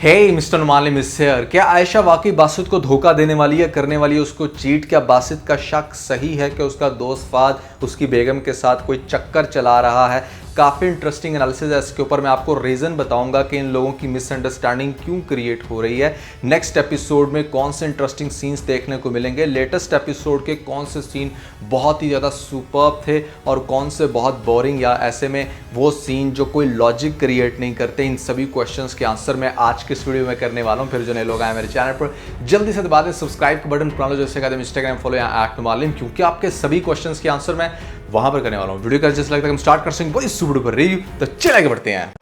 Hey mister नुमालिम here. क्या आयशा वाकई बासित को धोखा देने वाली है, करने वाली है उसको चीट? क्या बासित का शक सही है कि उसका दोस्त फाद उसकी बेगम के साथ कोई चक्कर चला रहा है? काफ़ी इंटरेस्टिंग एनालिसिस है इसके ऊपर। मैं आपको रीज़न बताऊंगा कि इन लोगों की मिसअंडरस्टैंडिंग क्यों क्रिएट हो रही है। नेक्स्ट एपिसोड में कौन से इंटरेस्टिंग सीन्स देखने को मिलेंगे, लेटेस्ट एपिसोड के कौन से सीन बहुत ही ज़्यादा सुपर्ब थे और कौन से बहुत बोरिंग, या ऐसे में वो सीन जो कोई लॉजिक क्रिएट नहीं करते। इन सभी क्वेश्चंस के आंसर मैं आज के इस वीडियो में करने वाला हूँ। फिर जो नए लोग आए मेरे चैनल पर जल्दी से दबा दें सब्सक्राइब का बटन, पुराना जैसे कहते हैं इंस्टाग्राम फॉलो या @नुमालिम, क्योंकि आपके सभी क्वेश्चंस के आंसर मैं वहां पर करने वाला हूँ। वीडियो का जैसे लगता है हम स्टार्ट कर सकेंगे इस वीडियो पर रिव्यू, तो चले आगे बढ़ते हैं।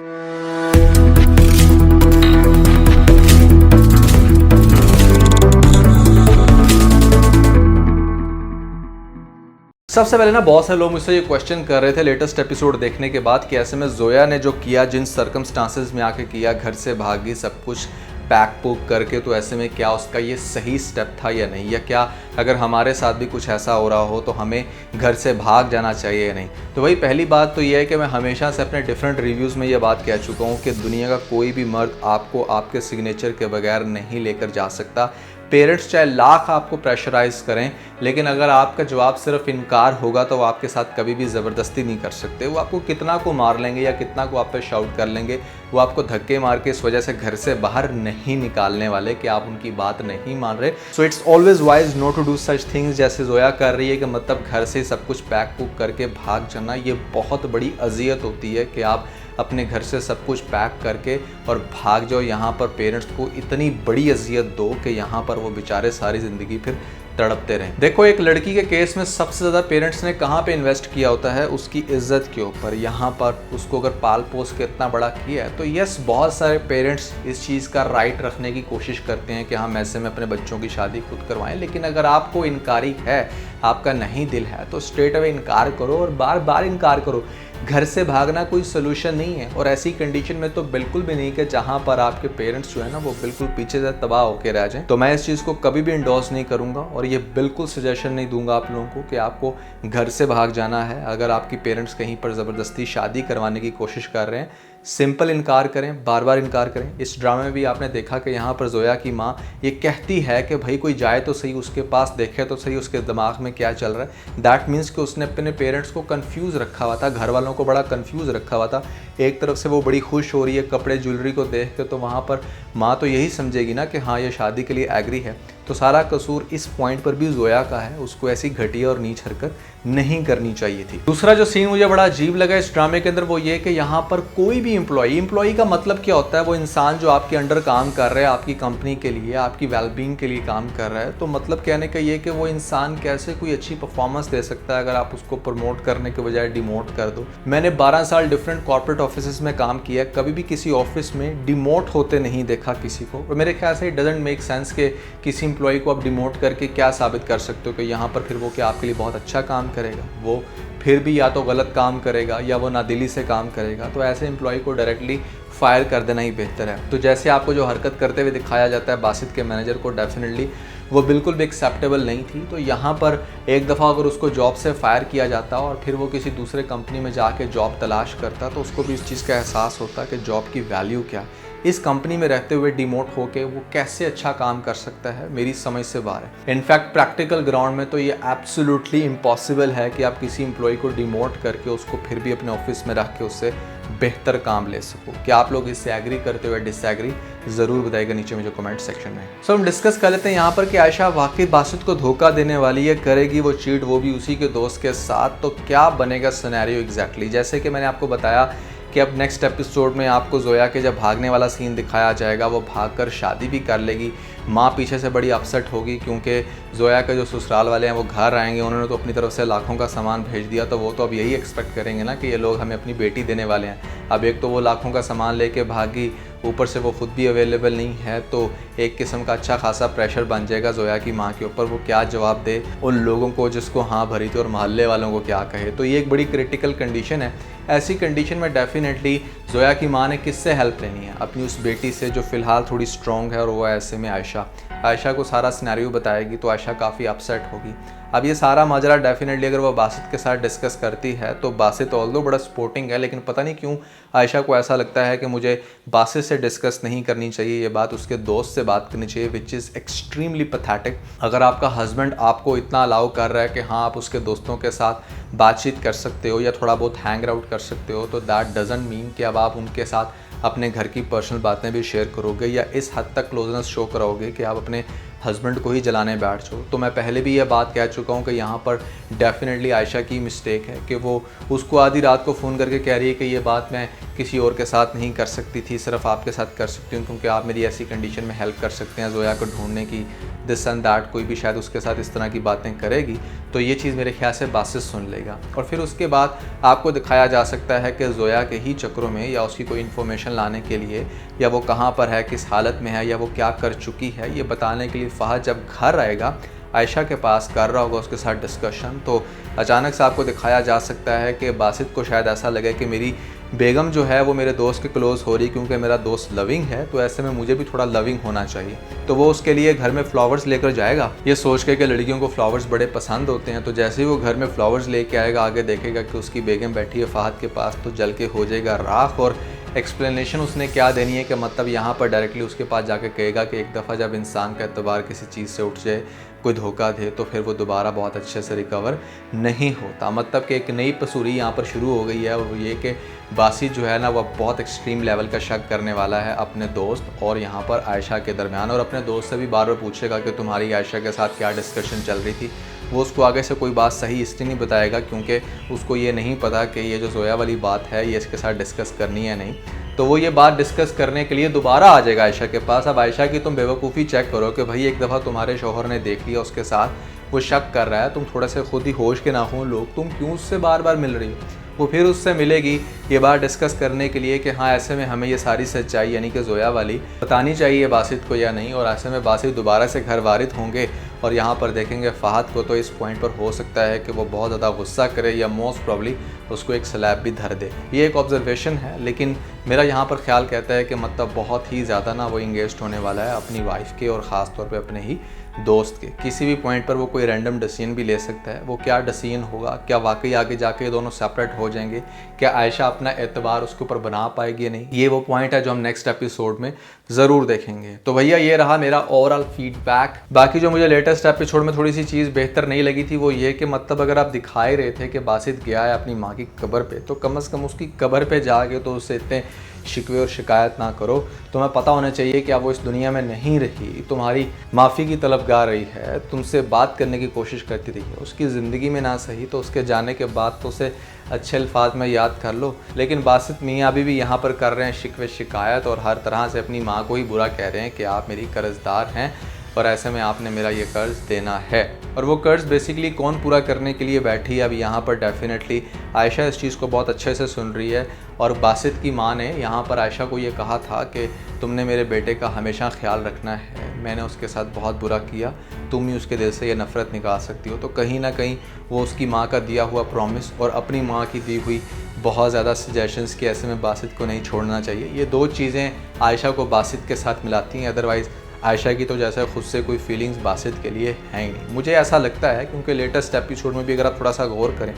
सबसे पहले ना बहुत सारे लोग मुझसे ये क्वेश्चन कर रहे थे लेटेस्ट एपिसोड देखने के बाद कि ऐसे में जोया ने जो किया, जिन सर्कमस्टांसेस में आके किया, घर से भागी सब कुछ पैक पुक करके, तो ऐसे में क्या उसका ये सही स्टेप था या नहीं, या क्या अगर हमारे साथ भी कुछ ऐसा हो रहा हो तो हमें घर से भाग जाना चाहिए या नहीं। तो वही पहली बात तो ये है कि मैं हमेशा से अपने डिफरेंट रिव्यूज़ में ये बात कह चुका हूँ कि दुनिया का कोई भी मर्द आपको आपके सिग्नेचर के बगैर नहीं लेकर जा सकता। पेरेंट्स चाहे लाख आपको प्रेशराइज करें, लेकिन अगर आपका जवाब सिर्फ इनकार होगा तो वो आपके साथ कभी भी ज़बरदस्ती नहीं कर सकते। वो आपको कितना को मार लेंगे या कितना को आप पे शाउट कर लेंगे, वो आपको धक्के मार के इस वजह से घर से बाहर नहीं निकालने वाले कि आप उनकी बात नहीं मान रहे। So it's always wise not to do such things जैसे जोया कर रही है कि मतलब घर से सब कुछ पैक पुक करके भाग जाना। ये बहुत बड़ी अजियत होती है कि आप अपने घर से सब कुछ पैक करके और भाग जाओ। यहाँ पर पेरेंट्स को इतनी बड़ी अजियत दो कि यहाँ पर वो बेचारे सारी ज़िंदगी फिर तड़पते रहें। देखो, एक लड़की के केस में सबसे ज़्यादा पेरेंट्स ने कहाँ पे इन्वेस्ट किया होता है? उसकी इज्जत के ऊपर। यहाँ पर उसको अगर पाल पोस के इतना बड़ा किया है तो यस, बहुत सारे पेरेंट्स इस चीज़ का राइट रखने की कोशिश करते हैं कि हम ऐसे में अपने बच्चों की शादी खुद करवाएं। लेकिन अगर आपको इनकारी है, आपका नहीं दिल है, तो स्ट्रेट अवे इनकार करो और बार बार इनकार करो। घर से भागना कोई सोल्यूशन नहीं है, और ऐसी कंडीशन में तो बिल्कुल भी नहीं कि जहाँ पर आपके पेरेंट्स जो है ना वो बिल्कुल पीछे से तबाह होकर रह जाएं। तो मैं इस चीज़ को कभी भी इंडोर्स नहीं करूँगा और ये बिल्कुल सजेशन नहीं दूंगा आप लोगों को कि आपको घर से भाग जाना है। अगर आपकी पेरेंट्स कहीं पर ज़बरदस्ती शादी करवाने की कोशिश कर रहे हैं, सिंपल इनकार करें, बार बार इनकार करें। इस ड्रामे में भी आपने देखा कि यहाँ पर जोया की माँ ये कहती है कि भाई कोई जाए तो सही, उसके पास देखे तो सही उसके दिमाग में क्या चल रहा है। दैट मीन्स कि उसने अपने पेरेंट्स को कंफ्यूज रखा हुआ था, घर वालों को बड़ा कंफ्यूज रखा हुआ था। एक तरफ से वो बड़ी खुश हो रही है कपड़े ज्वेलरी को देख के, तो वहाँ पर माँ तो यही समझेगी ना कि हाँ ये शादी के लिए एग्री है। तो सारा कसूर इस पॉइंट पर भी जोया का है। उसको ऐसी घटिया और नीच हरकत नहीं करनी चाहिए थी। दूसरा जो सीन मुझे बड़ा अजीब लगा इस ड्रामे के अंदर वो ये कि यहाँ पर कोई भी एम्प्लॉई का मतलब क्या होता है? वो इंसान जो आपके अंडर काम कर रहा है, आपकी कंपनी के लिए, आपकी वेलबींग के लिए काम कर रहा है, तो मतलब कहने का ये कि वो इंसान कैसे कोई अच्छी परफॉर्मेंस दे सकता है अगर आप उसको प्रमोट करने के बजाय डिमोट कर दो। मैंने 12 साल डिफरेंट कॉर्पोरेट ऑफिस में काम किया, कभी भी किसी ऑफिस में डिमोट होते नहीं देखा किसी को। और मेरे ख्याल से इट डजंट मेक सेंस कि किसी एम्प्लॉई को आप डिमोट करके क्या साबित कर सकते हो कि यहाँ पर फिर वो क्या आपके लिए बहुत अच्छा काम करेगा? वो फिर भी या तो गलत काम करेगा या वो नादिली से काम करेगा। तो ऐसे एम्प्लॉय को डायरेक्टली फायर कर देना ही बेहतर है। तो जैसे आपको जो हरकत करते हुए दिखाया जाता है बासित के मैनेजर को, डेफिनेटली वो बिल्कुल भी एक्सेप्टेबल नहीं थी। तो यहाँ पर एक दफ़ा अगर उसको जॉब से फायर किया जाता और फिर वो किसी दूसरे कंपनी में जाके जॉब तलाश करता, तो उसको भी इस चीज़ का एहसास होता कि जॉब की वैल्यू क्या, इस कंपनी में रहते हुए डिमोट होके वो कैसे अच्छा काम कर सकता है, मेरी समझ से बाहर है। इनफैक्ट प्रैक्टिकल ग्राउंड में तो ये एब्सोल्युटली इम्पॉसिबल है कि आप किसी एम्प्लॉय को डिमोट करके उसको फिर भी अपने ऑफिस में रख के उससे बेहतर काम ले सको। क्या आप लोग इससे एग्री करते हुए डिसएग्री ज़रूर बताइएगा नीचे में जो कमेंट सेक्शन में। सो हम डिस्कस कर लेते हैं यहाँ पर कि आयशा वाकई बासित को धोखा देने वाली है, करेगी वो चीट, वो भी उसी के दोस्त के साथ। तो क्या बनेगा सिनेरियो एग्जैक्टली? जैसे कि मैंने आपको बताया कि अब नेक्स्ट एपिसोड में आपको जोया के जब भागने वाला सीन दिखाया जाएगा, वो भागकर शादी भी कर लेगी। माँ पीछे से बड़ी अपसेट होगी क्योंकि जोया के जो ससुराल वाले हैं वो घर आएंगे, उन्होंने तो अपनी तरफ से लाखों का सामान भेज दिया, तो वो तो अब यही एक्सपेक्ट करेंगे ना कि ये लोग हमें अपनी बेटी देने वाले हैं। अब एक तो वो लाखों का सामान लेके भागी, ऊपर से वो खुद भी अवेलेबल नहीं है, तो एक किस्म का अच्छा खासा प्रेशर बन जाएगा जोया की माँ के ऊपर। वो क्या जवाब दे उन लोगों को जिसको हाँ भरी थी और मोहल्ले वालों को क्या कहे? तो ये एक बड़ी क्रिटिकल कंडीशन है। ऐसी कंडीशन में डेफिनेटली जोया की माँ ने किससे हेल्प लेनी है? अपनी उस बेटी से जो फ़िलहाल थोड़ी स्ट्रॉन्ग है, और वो ऐसे में आयशा को सारा सिनेरियो बताएगी। तो आयशा काफ़ी अपसेट होगी। अब ये सारा माजरा डेफिनेटली अगर वो बासित के साथ डिस्कस करती है तो बासित ऑल्दो बड़ा सपोर्टिंग है, लेकिन पता नहीं क्यों आयशा को ऐसा लगता है कि मुझे बासित से डिस्कस नहीं करनी चाहिए, ये बात उसके दोस्त से बात करनी चाहिए, विच इज़ एक्सट्रीमली पैथेटिक। अगर आपका हस्बैंड आपको इतना अलाउ कर रहा है कि हाँ आप उसके दोस्तों के साथ बातचीत कर सकते हो या थोड़ा बहुत हैंग आउट कर सकते हो, तो दैट डजंट मीन कि अब आप उनके साथ अपने घर की पर्सनल बातें भी शेयर करोगे या इस हद तक क्लोजनेस शो कराओगे कि आप अपने हस्बैंड को ही जलाने बैठ जाओ। तो मैं पहले भी ये बात कह चुका हूँ कि यहाँ पर डेफिनेटली आयशा की मिस्टेक है कि वो उसको आधी रात को फ़ोन करके कह रही है कि ये बात मैं किसी और के साथ नहीं कर सकती थी, सिर्फ आपके साथ कर सकती हूँ क्योंकि आप मेरी ऐसी कंडीशन में हेल्प कर सकते हैं ज़ोया को ढूंढने की, दिस एंड दैट। कोई भी शायद उसके साथ इस तरह की बातें करेगी तो ये चीज़ मेरे ख्याल से बासित सुन लेगा और फिर उसके बाद आपको दिखाया जा सकता है कि ज़ोया के ही चक्रों में या उसकी कोई इन्फॉर्मेशन लाने के लिए या वो कहाँ पर है, किस हालत में है या वो क्या कर चुकी है, ये बताने के लिए फ़हद जब घर आएगा आयशा के पास कर रहा होगा उसके साथ डिस्कशन, तो अचानक से आपको दिखाया जा सकता है कि बासित को शायद ऐसा लगे कि मेरी बेगम जो है वो मेरे दोस्त के क्लोज़ हो रही क्योंकि मेरा दोस्त लविंग है, तो ऐसे में मुझे भी थोड़ा लविंग होना चाहिए। तो वो उसके लिए घर में फ्लावर्स लेकर जाएगा ये सोच के कि लड़कियों को फ्लावर्स बड़े पसंद होते हैं। तो जैसे ही वो घर में फ्लावर्स लेके आएगा आगे देखेगा कि उसकी बेगम बैठी है फ़हद के पास, तो जल के हो जाएगा राख। और एक्सप्लेनेशन उसने क्या देनी है कि मतलब यहाँ पर डायरेक्टली उसके पास जाके कहेगा कि एक दफ़ा जब इंसान का एतबार किसी चीज़ से उठ जाए, कोई धोखा दे, तो फिर वो दोबारा बहुत अच्छे से रिकवर नहीं होता। मतलब कि एक नई पसूरी यहाँ पर शुरू हो गई है और ये कि बासित जो है ना वह बहुत एक्सट्रीम लेवल का शक करने वाला है अपने दोस्त और यहाँ पर आयशा के दरमियान, और अपने दोस्त से भी बार बार पूछेगा कि तुम्हारी आयशा के साथ क्या डिस्कशन चल रही थी। वो उसको आगे से कोई बात सही इसलिए नहीं बताएगा क्योंकि उसको ये नहीं पता कि ये जो ज़ोया वाली बात है ये इसके साथ डिस्कस करनी है नहीं। तो वो ये बात डिस्कस करने के लिए दोबारा आ जाएगा आयशा के पास। अब आयशा की तुम बेवकूफ़ी चेक करो कि भाई एक दफ़ा तुम्हारे शौहर ने देख लिया उसके साथ, वो शक कर रहा है, तुम थोड़ा से खुद ही होश के नाखून लोग, तुम क्यों उससे बार बार मिल रही हो। वो फिर उससे मिलेगी ये बात डिस्कस करने के लिए कि हाँ ऐसे में हमें ये सारी सच्चाई यानी कि ज़ोया वाली बतानी चाहिए बासित को या नहीं। और ऐसे में बासित दोबारा से घर वारिद होंगे और यहाँ पर देखेंगे फ़हद को, तो इस पॉइंट पर हो सकता है कि वो बहुत ज़्यादा गुस्सा करे या मोस्ट प्रॉब्ली उसको एक स्लैब भी धर दे। ये एक ऑब्जर्वेशन है, लेकिन मेरा यहाँ पर ख्याल कहता है कि मतलब बहुत ही ज़्यादा ना वो इंगेज होने वाला है अपनी वाइफ के और ख़ास तौर पे अपने ही दोस्त के। किसी भी पॉइंट पर वो कोई रैंडम डिसीजन भी ले सकता है। वो क्या डिसीजन होगा, क्या वाकई आगे जाके ये दोनों सेपरेट हो जाएंगे, क्या आयशा अपना एतबार उसके ऊपर बना पाएगी या नहीं, ये वो पॉइंट है जो हम नेक्स्ट एपिसोड में ज़रूर देखेंगे। तो भैया ये रहा मेरा ओवरऑल फीडबैक। बाकी जो मुझे लेटेस्ट एपिसोड में थोड़ी सी चीज़ बेहतर नहीं लगी थी वो ये कि मतलब अगर आप दिखाए रहे थे कि बासित गया है अपनी माँ की कब्र पे, तो कम से कम उसकी कब्र पे जाके तो उससे इतने शिकवे और शिकायत ना करो। तुम्हें पता होना चाहिए कि अब वो इस दुनिया में नहीं रही, तुम्हारी माफ़ी की तलबगार रही है, तुमसे बात करने की कोशिश करती रही है। उसकी ज़िंदगी में ना सही तो उसके जाने के बाद तो उसे अच्छे अल्फाज में याद कर लो। लेकिन बासित मियाँ अभी भी यहाँ पर कर रहे हैं शिकवे शिकायत और हर तरह से अपनी माँ को ही बुरा कह रहे हैं कि आप मेरी कर्जदार हैं और ऐसे में आपने मेरा ये कर्ज देना है। और वो कर्ज बेसिकली कौन पूरा करने के लिए बैठी है, अब यहाँ पर डेफिनेटली आयशा इस चीज़ को बहुत अच्छे से सुन रही है। और बासित की माँ ने यहाँ पर आयशा को ये कहा था कि तुमने मेरे बेटे का हमेशा ख्याल रखना है, मैंने उसके साथ बहुत बुरा किया, तुम ही उसके दिल से ये नफ़रत निकाल सकती हो। तो कहीं ना कहीं वो उसकी माँ का दिया हुआ प्रॉमिस और अपनी माँ की दी हुई बहुत ज़्यादा सजेशंस कि ऐसे में बासित को नहीं छोड़ना चाहिए, ये दो चीज़ें आयशा को बासित के साथ मिलाती हैं। अदरवाइज़ आयशा की तो जैसे खुद से कोई फीलिंग्स बासित के लिए हैं ही नहीं, मुझे ऐसा लगता है। क्योंकि लेटेस्ट एपिसोड में भी अगर आप थोड़ा सा गौर करें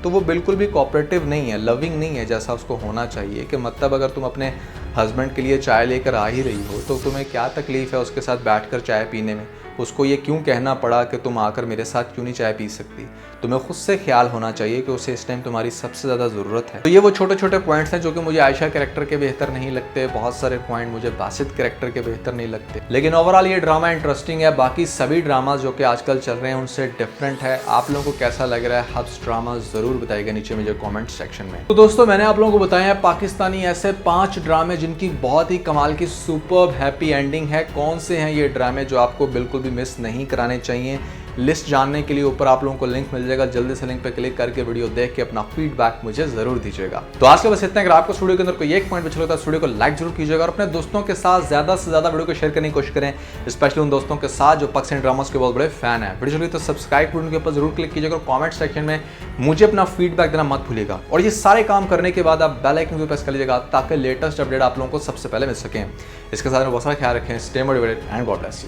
तो वो बिल्कुल भी कोऑपरेटिव नहीं है, लविंग नहीं है जैसा उसको होना चाहिए। कि मतलब अगर तुम अपने हस्बैंड के लिए चाय लेकर आ ही रही हो तो तुम्हें क्या तकलीफ़ है उसके साथ बैठकर चाय पीने में, उसको ये क्यों कहना पड़ा कि तुम आकर मेरे साथ क्यों नहीं चाय पी सकती। तुम्हें खुद से ख्याल होना चाहिए कि उसे इस टाइम तुम्हारी सबसे ज़्यादा ज़रूरत है। तो ये वो छोटे छोटे पॉइंट्स हैं जो कि मुझे आयशा कैरेक्टर के बेहतर नहीं लगते, बहुत सारे पॉइंट मुझे बासित कैरेक्टर के बेहतर नहीं लगते। लेकिन ओवरऑल ये ड्रामा इंटरेस्टिंग है, बाकी सभी ड्रामा जो कि आजकल चल रहे हैं उनसे डिफरेंट है। आप लोगों को कैसा लग रहा है हब्स ड्रामा ज़रूर बताइएगा नीचे मुझे कॉमेंट सेक्शन में। तो दोस्तों मैंने आप लोगों को बताया है पाकिस्तानी ऐसे 5 ड्रामे जिनकी बहुत ही कमाल की सुपर्ब हैप्पी एंडिंग है। कौन से हैं ये ड्रामे जो आपको बिल्कुल भी मिस नहीं कराने चाहिए, लिस्ट जानने के लिए ऊपर आप लोगों को लिंक मिल जाएगा, जल्दी से लिंक पे क्लिक करके वीडियो देख के अपना फीडबैक मुझे जरूर दीजिएगा। तो आज के बस इतना। अगर आपको वीडियो के अंदर कोई एक पॉइंट अच्छा लगता है वीडियो को लाइक जरूर कीजिएगा और अपने दोस्तों के साथ ज्यादा से ज्यादा वीडियो को शेयर करने की कोशिश करें, स्पेशली उन दोस्तों के साथ जो पाकिस्तानी ड्रामास के बहुत बड़े फैन है। वीडियो चलिए तो सब्सक्राइब बटन के ऊपर जरूर क्लिक कीजिएगा और कमेंट सेक्शन में मुझे अपना फीडबैक देना मत भूलिएगा। और ये सारे काम करने के बाद आप बेल आइकन को प्रेस कर लीजिएगा ताकि लेटेस्ट अपडेट आप लोगों को सबसे पहले मिल सकें। इसके साथ बहुत सारा ख्याल रखें, stay motivated and God bless you.